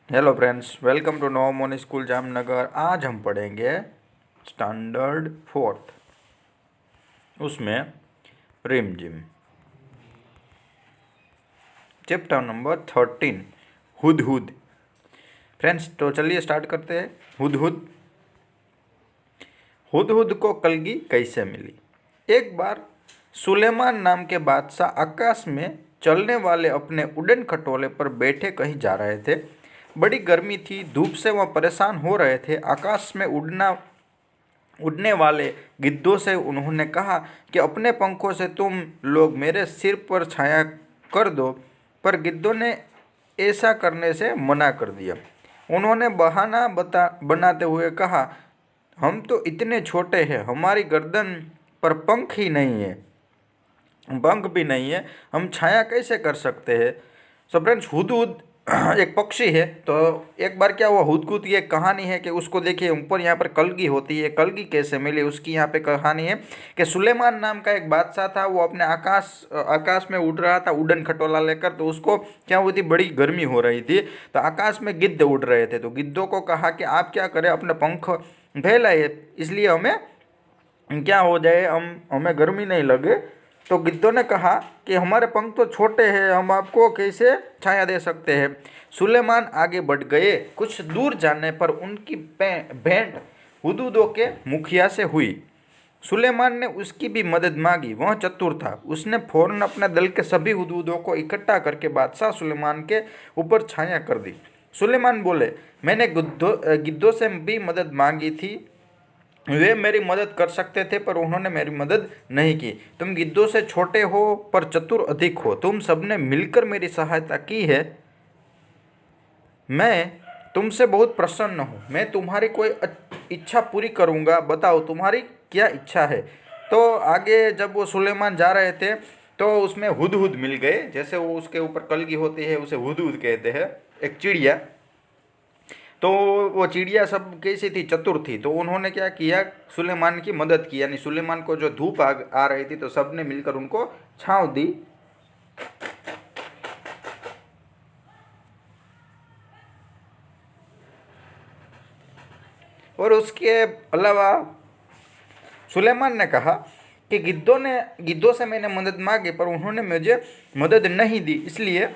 Hello friends, welcome to Navmoni school Jamnagar. आज हम पढ़ेंगे स्टैंडर्ड फोर्थ, उसमें Rimjhim, chapter number 13, Hudhud. Friends, तो चलिए स्टार्ट करते हैं। हुदहुद। हुदहुद को कलगी कैसे मिली। एक बार सुलेमान नाम के बादशाह आकाश में चलने वाले अपने उड़न खटोले पर बैठे कहीं जा रहे थे। बड़ी गर्मी थी, धूप से वह परेशान हो रहे थे। आकाश में उड़ने वाले गिद्धों से उन्होंने कहा कि अपने पंखों से तुम लोग मेरे सिर पर छाया कर दो, पर गिद्धों ने ऐसा करने से मना कर दिया। उन्होंने बहाना बनाते हुए कहा, हम तो इतने छोटे हैं, हमारी गर्दन पर पंख भी नहीं है, हम छाया कैसे कर सकते हैं। सो फ्रेंड्स, हुदहुद एक पक्षी है। तो एक बार क्या हुआ, हुदहुद की एक कहानी है कि उसको देखिए ऊपर यहाँ पर कलगी होती है। कलगी कैसे मिली उसकी यहाँ पे कहानी है कि सुलेमान नाम का एक बादशाह था। वो अपने आकाश में उड़ रहा था उड़न खटोला लेकर। तो उसको क्या हुई थी, बड़ी गर्मी हो रही थी। तो आकाश में गिद्ध उड़ रहे थे। तो गिद्धों को कहा कि आप क्या करें, अपने पंख फैलाए, इसलिए हमें क्या हो जाए, हमें गर्मी नहीं लगे। तो गिद्धों ने कहा कि हमारे पंख तो छोटे हैं, हम आपको कैसे छाया दे सकते हैं। सुलेमान आगे बढ़ गए। कुछ दूर जाने पर उनकी भेंट हुदूदों के मुखिया से हुई। सुलेमान ने उसकी भी मदद मांगी। वह चतुर था, उसने फौरन अपने दल के सभी हुदूदों को इकट्ठा करके बादशाह सुलेमान के ऊपर छाया कर दी। सुलेमान बोले, मैंने गिद्धों से भी मदद मांगी थी, वे मेरी मदद कर सकते थे, पर उन्होंने मेरी मदद नहीं की। तुम गिद्धों से छोटे हो पर चतुर अधिक हो, तुम सबने मिलकर मेरी सहायता की है। मैं तुमसे बहुत प्रसन्न हूँ, मैं तुम्हारी कोई इच्छा पूरी करूँगा, बताओ तुम्हारी क्या इच्छा है। तो आगे जब वो सुलेमान जा रहे थे तो उसमें हुदहुद मिल गए। जैसे वो उसके ऊपर कलगी होती है, उसे हुदहुद कहते हैं, एक चिड़िया। तो वो चिड़िया सब कैसी थी, चतुर थी। तो उन्होंने क्या किया, सुलेमान की मदद की। यानी सुलेमान को जो धूप आ रही थी, तो सबने मिलकर उनको छांव दी। और उसके अलावा सुलेमान ने कहा कि गिद्धों से मैंने मदद मांगी, पर उन्होंने मुझे मदद नहीं दी, इसलिए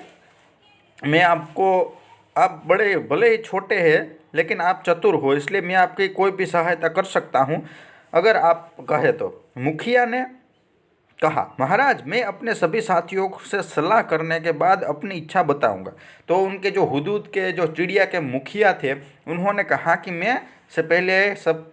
मैं आपको, आप बड़े भले ही छोटे हैं लेकिन आप चतुर हो, इसलिए मैं आपकी कोई भी सहायता कर सकता हूँ, अगर आप कहे तो। मुखिया ने कहा, महाराज, मैं अपने सभी साथियों से सलाह करने के बाद अपनी इच्छा बताऊंगा। तो उनके जो हुदूद के जो चिड़िया के मुखिया थे, उन्होंने कहा कि मैं से पहले सब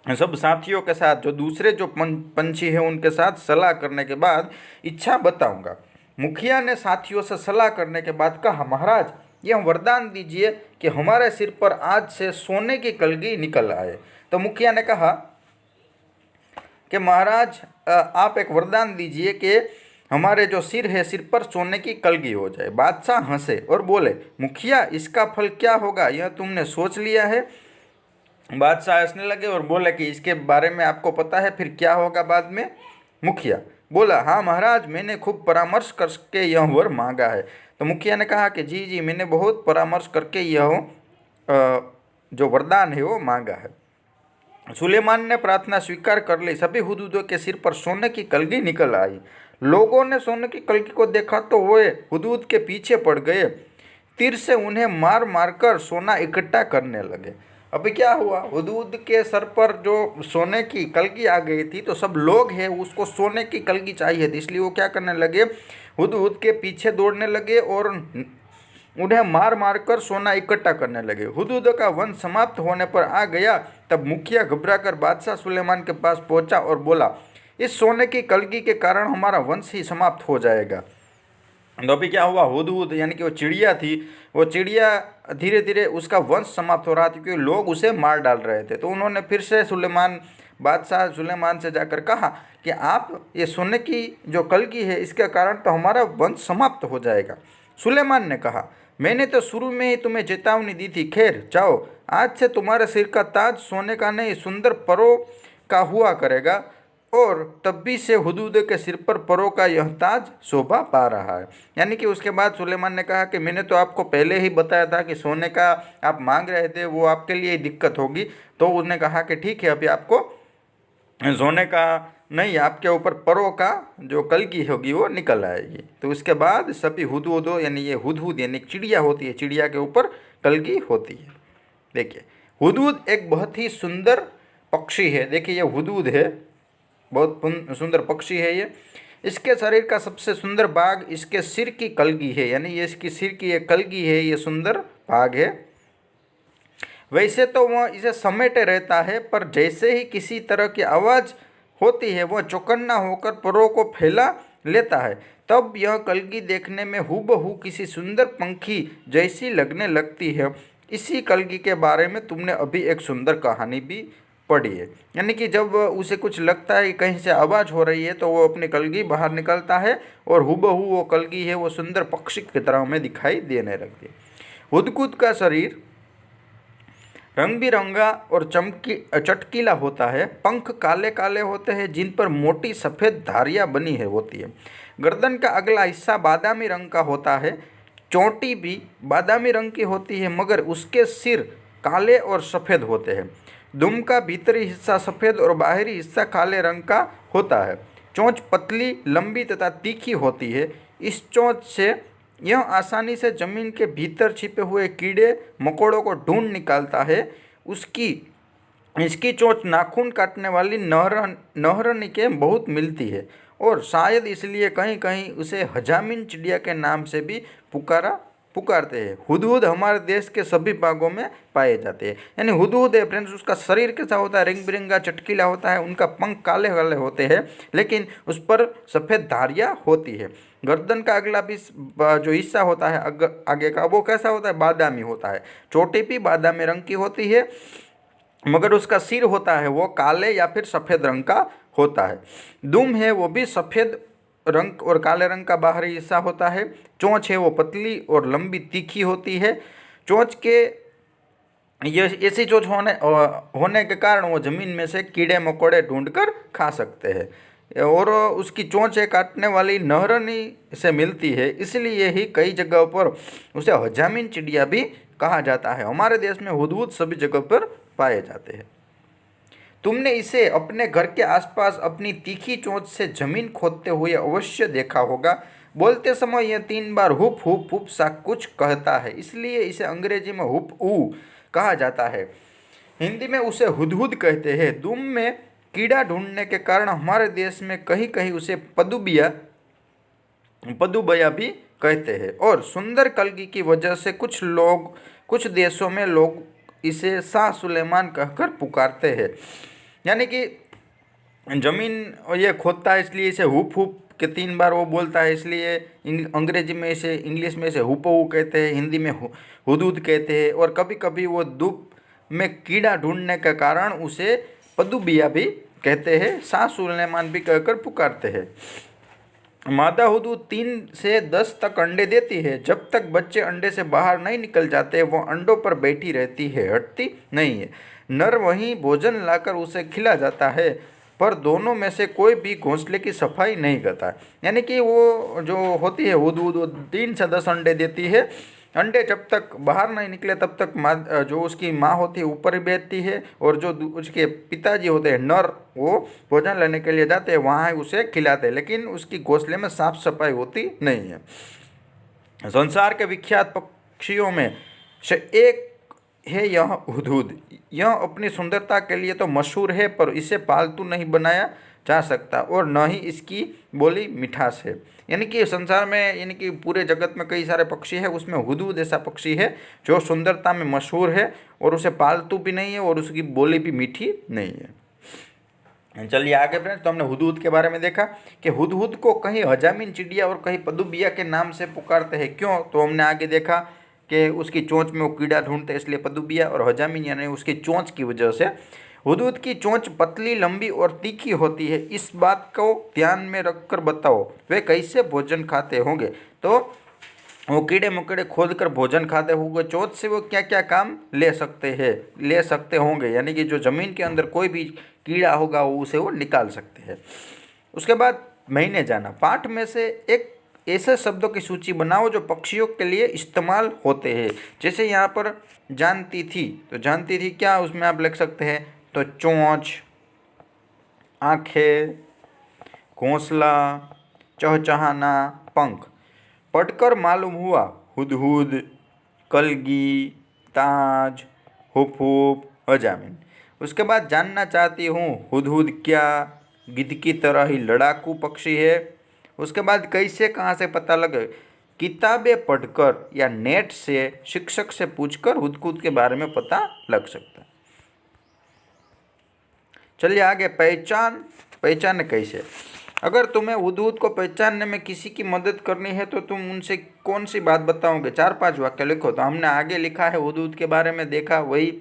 सब साथियों के साथ, जो दूसरे जो पंछी हैं उनके साथ सलाह करने के बाद इच्छा बताऊंगा। मुखिया ने साथियों से सलाह करने के बाद कहा, महाराज, यह वरदान दीजिए कि हमारे सिर पर आज से सोने की कलगी निकल आए। तो मुखिया ने कहा कि महाराज, आप एक वरदान दीजिए कि हमारे जो सिर है, सिर पर सोने की कलगी हो जाए। बादशाह हंसे और बोले, मुखिया, इसका फल क्या होगा, यह तुमने सोच लिया है। बादशाह हंसने लगे और बोले कि इसके बारे में आपको पता है, फिर क्या होगा बाद में। मुखिया बोला, हाँ महाराज, मैंने खूब परामर्श करके यह वर मांगा है। तो मुखिया ने कहा कि जी जी, मैंने बहुत परामर्श करके यह जो वरदान है वो मांगा है। सुलेमान ने प्रार्थना स्वीकार कर ली। सभी हुदूदों के सिर पर सोने की कलगी निकल आई। लोगों ने सोने की कलगी को देखा तो वे हुदूद के पीछे पड़ गए। तीर से उन्हें मार मार कर सोना इकट्ठा करने लगे। अभी क्या हुआ, हुदूद के सर पर जो सोने की कलगी आ गई थी, तो सब लोग हैं उसको सोने की कलगी चाहिए थी, इसलिए वो क्या करने लगे, हुदूद के पीछे दौड़ने लगे और उन्हें मार मार कर सोना इकट्ठा करने लगे। हुदूद का वंश समाप्त होने पर आ गया। तब मुखिया घबराकर बादशाह सुलेमान के पास पहुंचा और बोला, इस सोने की कलगी के कारण हमारा वंश ही समाप्त हो जाएगा। तो अभी क्या हुआ, हुदहुद यानी कि वो चिड़िया थी, वो चिड़िया धीरे धीरे उसका वंश समाप्त हो रहा था क्योंकि लोग उसे मार डाल रहे थे। तो उन्होंने फिर से बादशाह सुलेमान से जाकर कहा कि आप ये सोने की जो कलगी है, इसके कारण तो हमारा वंश समाप्त हो जाएगा। सुलेमान ने कहा, मैंने तो शुरू में ही तुम्हें चेतावनी दी थी। खैर जाओ, आज से तुम्हारे सिर का ताज सोने का नहीं, सुंदर परों का हुआ करेगा। और तभी से हुदूद के सिर पर परों का यह ताज शोभा पा रहा है। यानी कि उसके बाद सुलेमान ने कहा कि मैंने तो आपको पहले ही बताया था कि सोने का आप मांग रहे थे, वो आपके लिए दिक्कत होगी। तो उसने कहा कि ठीक है, अभी आपको सोने का नहीं, आपके ऊपर परों का जो कलगी होगी वो निकल आएगी। तो उसके बाद सभी हुदहुद, यानी ये हुदहुद यानी चिड़िया होती है, चिड़िया के ऊपर कलगी होती है। देखिए, हुदहुद एक बहुत ही सुंदर पक्षी है। देखिए, ये हुदहुद है, बहुत सुंदर पक्षी है ये। इसके शरीर का सबसे सुंदर भाग इसके सिर की कलगी है, यानी ये इसकी सिर की एक कलगी है, ये सुंदर भाग है। वैसे तो वह इसे समेटे रहता है, पर जैसे ही किसी तरह की आवाज़ होती है वह चौकन्ना होकर परों को फैला लेता है। तब यह कलगी देखने में हूबहू किसी सुंदर पंखी जैसी लगने लगती है। इसी कलगी के बारे में तुमने अभी एक सुंदर कहानी भी पड़ी है। यानी कि जब उसे कुछ लगता है कि कहीं से आवाज़ हो रही है तो वो अपनी कलगी बाहर निकलता है और हूबहू वो कलगी है वो सुंदर पक्षी की तरह हमें दिखाई देने लगती है। हुदहुद का शरीर रंग बिरंगा और चटकीला होता है। पंख काले काले होते हैं जिन पर मोटी सफ़ेद धारियाँ बनी है होती है। गर्दन का अगला हिस्सा बादामी रंग का होता है। चोटी भी बादामी रंग की होती है, मगर उसके सिर काले और सफ़ेद होते हैं। दुम का भीतरी हिस्सा सफ़ेद और बाहरी हिस्सा काले रंग का होता है। चोंच पतली, लंबी तथा तीखी होती है। इस चोंच से यह आसानी से जमीन के भीतर छिपे हुए कीड़े मकोड़ों को ढूंढ निकालता है। उसकी इसकी चोंच नाखून काटने वाली नहरनी के बहुत मिलती है और शायद इसलिए कहीं कहीं उसे हजामिन चिड़िया के नाम से भी पुकारते हैं। हुदहुद हमारे देश के सभी भागों में पाए जाते हैं। यानी हुदहुद है फ्रेंड्स, उसका शरीर कैसा होता है, रंग बिरंगा चटकीला होता है, उनका पंख काले काले होते हैं लेकिन उस पर सफ़ेद धारियाँ होती है। गर्दन का अगला भी जो हिस्सा होता है आगे का, वो कैसा होता है, बादामी होता है। चोटी भी बादामी रंग की होती है, मगर उसका सिर होता है वो काले या फिर सफ़ेद रंग का होता है। दुम है वो भी सफ़ेद रंग और काले रंग का बाहरी हिस्सा होता है। चोंच है वो पतली और लंबी तीखी होती है। चोंच के ये ऐसी चोंच होने के कारण वो ज़मीन में से कीड़े मकोड़े ढूंढकर खा सकते हैं और उसकी चोंच एक काटने वाली नहरनी से मिलती है, इसलिए ही कई जगह पर उसे हजामिन चिड़िया भी कहा जाता है। हमारे देश में हुदहुद सभी जगह पर पाए जाते हैं। तुमने इसे अपने घर के आसपास अपनी तीखी चोंच से जमीन खोदते हुए अवश्य देखा होगा। बोलते समय यह 3 बार हुप हुप हुप सा कुछ कहता है, इसलिए इसे अंग्रेजी में हुप ऊ कहा जाता है। हिंदी में उसे हुदहुद कहते हैं। दुम में कीड़ा ढूंढने के कारण हमारे देश में कहीं कहीं उसे पदुबया भी कहते हैं और सुंदर कलगी की वजह से कुछ देशों में लोग इसे शाह सुलेमान कहकर पुकारते हैं। यानी कि जमीन ये खोदता है इसलिए इसे हुप हुप के 3 बार वो बोलता है, इसलिए अंग्रेजी में इसे, इंग्लिश में इसे हुपहू कहते हैं, हिंदी में हुदहुद कहते हैं और कभी कभी वो धूप में कीड़ा ढूंढने के कारण उसे पदुबिया भी कहते हैं, शाह सुलेमान भी कहकर पुकारते हैं। मादा हुदहुद 3 से 10 तक अंडे देती है। जब तक बच्चे अंडे से बाहर नहीं निकल जाते वो अंडों पर बैठी रहती है, हटती नहीं है। नर वहीं भोजन लाकर उसे खिला जाता है, पर दोनों में से कोई भी घोंसले की सफाई नहीं करता। यानी कि वो जो होती है हुदहुद, वो 3 से 10 अंडे देती है। अंडे जब तक बाहर नहीं निकले तब तक जो उसकी माँ होती है ऊपर ही बैठती है और जो उसके पिताजी होते हैं नर, वो भोजन लेने के लिए जाते हैं, वहाँ ही उसे खिलाते हैं, लेकिन उसकी घोंसले में साफ सफाई होती नहीं है। संसार के विख्यात पक्षियों में से एक है यह हुदहुद। यह अपनी सुंदरता के लिए तो मशहूर है, पर इसे पालतू नहीं बनाया जा सकता और न ही इसकी बोली मिठास है। यानी कि संसार में, यानी कि पूरे जगत में कई सारे पक्षी है, उसमें हुदहुद ऐसा पक्षी है जो सुंदरता में मशहूर है और उसे पालतू भी नहीं है और उसकी बोली भी मीठी नहीं है। चलिए आगे फ्रेंड्स, तो हमने हुदहुद के बारे में देखा कि हुदहुद को कहीं हजामिन चिड़िया और कहीं पदुबिया के नाम से पुकारते हैं। क्यों? तो हमने आगे देखा कि उसकी चोंच में वो कीड़ा ढूंढते हैं इसलिए पदुबिया, और हजामिन यानी उसकी चोंच की वजह से। हुदहुद की चोंच पतली, लंबी और तीखी होती है। इस बात को ध्यान में रखकर बताओ वे कैसे भोजन खाते होंगे। तो वो कीड़े मकोड़े खोद कर भोजन खाते होंगे, चौथ से वो क्या क्या काम ले सकते होंगे, यानी कि जो ज़मीन के अंदर कोई भी कीड़ा होगा वो उसे वो निकाल सकते हैं। उसके बाद महीने जाना, पाठ में से एक ऐसे शब्दों की सूची बनाओ जो पक्षियों के लिए इस्तेमाल होते हैं। जैसे यहाँ पर जानती थी, तो जानती थी क्या, उसमें आप लिख सकते हैं तो चोंच, आंखें, घोंसला, चहचहाना, पंख। पढ़कर मालूम हुआ हुदहुद, कलगी, ताज, हुफूफ, अजामिन। उसके बाद जानना चाहती हूँ हुदहुद क्या गिद्ध की तरह ही लड़ाकू पक्षी है। उसके बाद कैसे कहाँ से पता लगे, किताबें पढ़कर या नेट से शिक्षक से पूछकर हुदहुद के बारे में पता लग सकता है। चलिए आगे, पहचान कैसे। अगर तुम्हें हुदहुद को पहचानने में किसी की मदद करनी है तो तुम उनसे कौन सी बात बताओगे, 4-5 वाक्य लिखो। तो हमने आगे लिखा है हुदहुद के बारे में देखा वही।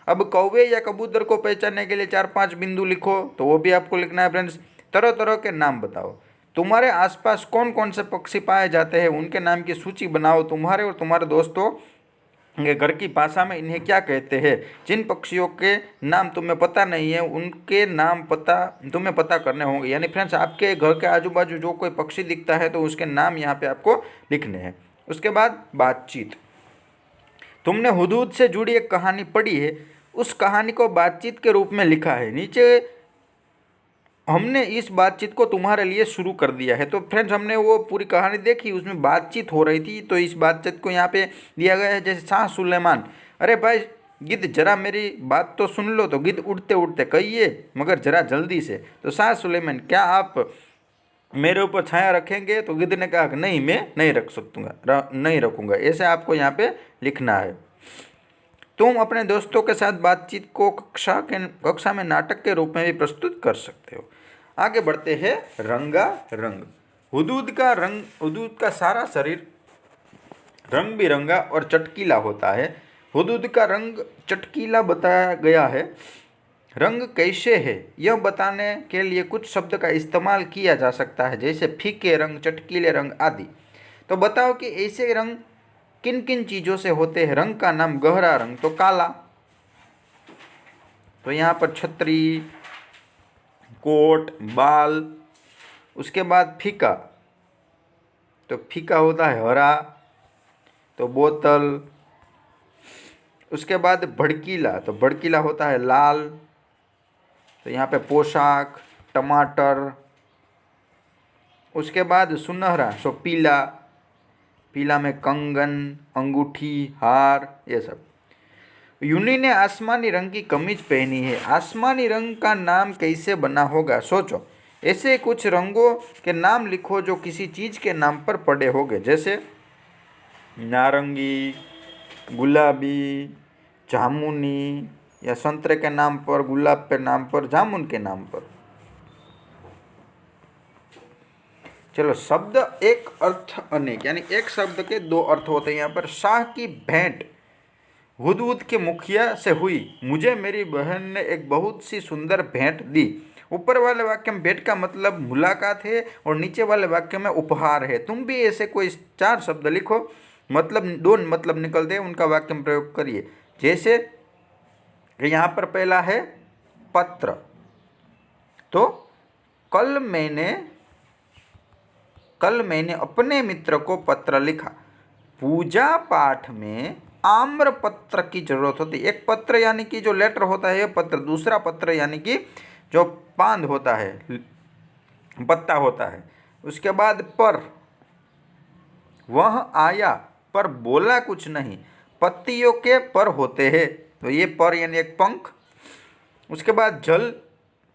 अब कौवे या कबूतर को पहचानने के लिए 4-5 बिंदु लिखो, तो वो भी आपको लिखना है फ्रेंड्स। तरह तरह के नाम बताओ। तुम्हारे आसपास कौन कौन से पक्षी पाए जाते हैं उनके नाम की सूची बनाओ। तुम्हारे और तुम्हारे दोस्तों के घर की भाषा में इन्हें क्या कहते हैं। जिन पक्षियों के नाम तुम्हें पता नहीं है उनके नाम तुम्हें पता करने होंगे। यानी फ्रेंड्स आपके घर के आजू बाजू जो कोई पक्षी दिखता है तो उसके नाम यहाँ पे आपको लिखने हैं। उसके बाद बातचीत, तुमने हुदहुद से जुड़ी एक कहानी पढ़ी है, उस कहानी को बातचीत के रूप में लिखा है। नीचे हमने इस बातचीत को तुम्हारे लिए शुरू कर दिया है। तो फ्रेंड्स हमने वो पूरी कहानी देखी, उसमें बातचीत हो रही थी, तो इस बातचीत को यहाँ पे दिया गया है। जैसे शाह सुलेमान, अरे भाई गिद्ध जरा मेरी बात तो सुन लो। तो गिद्ध उड़ते उड़ते कहिए मगर जरा जल्दी से। तो शाह सुलेमान क्या आप मेरे ऊपर छाया रखेंगे। तो गिद्ध ने कहा कि नहीं, मैं नहीं रखूँगा। ऐसे आपको यहाँ पे लिखना है। तुम अपने दोस्तों के साथ बातचीत को कक्षा में नाटक के रूप में भी प्रस्तुत कर सकते हो। आगे बढ़ते हैं, रंगारंग। हुदहुद का सारा शरीर रंग बिरंगा और चटकीला होता है। हुदहुद का रंग चटकीला बताया गया है। रंग कैसे है यह बताने के लिए कुछ शब्द का इस्तेमाल किया जा सकता है, जैसे फीके रंग, चटकीले रंग आदि। तो बताओ कि ऐसे रंग किन किन चीज़ों से होते हैं। रंग का नाम, गहरा रंग तो काला। तो यहाँ पर छतरी, कोट, बाल। उसके बाद फीका, तो फीका होता है हरा, तो बोतल। उसके बाद भड़कीला, तो भड़कीला होता है लाल। तो यहाँ पे पोशाक, टमाटर। उसके बाद सुनहरा, सो पीला, पीला में कंगन, अंगूठी, हार, ये सब। यूनी ने आसमानी रंग की कमीज पहनी है। आसमानी रंग का नाम कैसे बना होगा, सोचो। ऐसे कुछ रंगों के नाम लिखो जो किसी चीज़ के नाम पर पड़े होंगे, जैसे नारंगी, गुलाबी, जामुनी, या संतरे के नाम पर, गुलाब के नाम पर, जामुन के नाम पर। चलो, शब्द एक अर्थ अनेक, यानी एक शब्द के दो अर्थ होते हैं। यहाँ पर शाह की भेंट हुदहुद के मुखिया से हुई। मुझे मेरी बहन ने एक बहुत सी सुंदर भेंट दी। ऊपर वाले वाक्य में भेंट का मतलब मुलाकात है और नीचे वाले वाक्य में उपहार है। तुम भी ऐसे कोई 4 शब्द लिखो, मतलब 2 मतलब निकलते हैं, उनका वाक्य में प्रयोग करिए। जैसे यहाँ पर पहला है पत्र, तो कल मैंने अपने मित्र को पत्र लिखा। पूजा पाठ में आम्र पत्र की जरूरत होती है। एक पत्र यानी कि जो लेटर होता है, पत्र। दूसरा पत्र यानी कि जो पांद होता है, पत्ता होता है। उसके बाद पर, वह आया पर बोला कुछ नहीं। पत्तियों के पर होते हैं, तो ये पर यानी एक पंख। उसके बाद जल,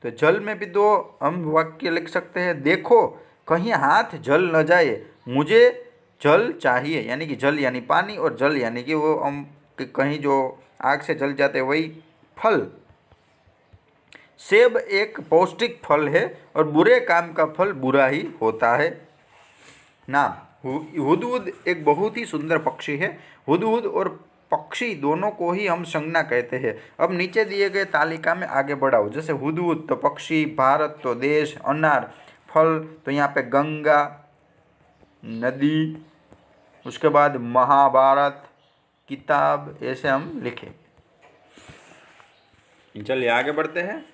तो जल में भी 2 हम वाक्य लिख सकते हैं। देखो कहीं हाथ जल न जाए, मुझे जल चाहिए, यानी कि जल यानी पानी, और जल यानी कि वो हम कहीं जो आग से जल जाते हैं वही। फल, सेब एक पौष्टिक फल है और बुरे काम का फल बुरा ही होता है। नाम, हुदहुद एक बहुत ही सुंदर पक्षी है। हुदहुद और पक्षी दोनों को ही हम संज्ञा कहते हैं। अब नीचे दिए गए तालिका में आगे बढ़ाओ। जैसे हुदहुद तो पक्षी, भारत तो देश, अनार फल, तो यहाँ पे गंगा नदी, उसके बाद महाभारत किताब ऐसे हम लिखेंगे। चलिए आगे बढ़ते हैं।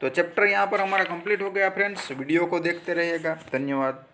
तो चैप्टर यहाँ पर हमारा कंप्लीट हो गया फ्रेंड्स। वीडियो को देखते रहिएगा। धन्यवाद।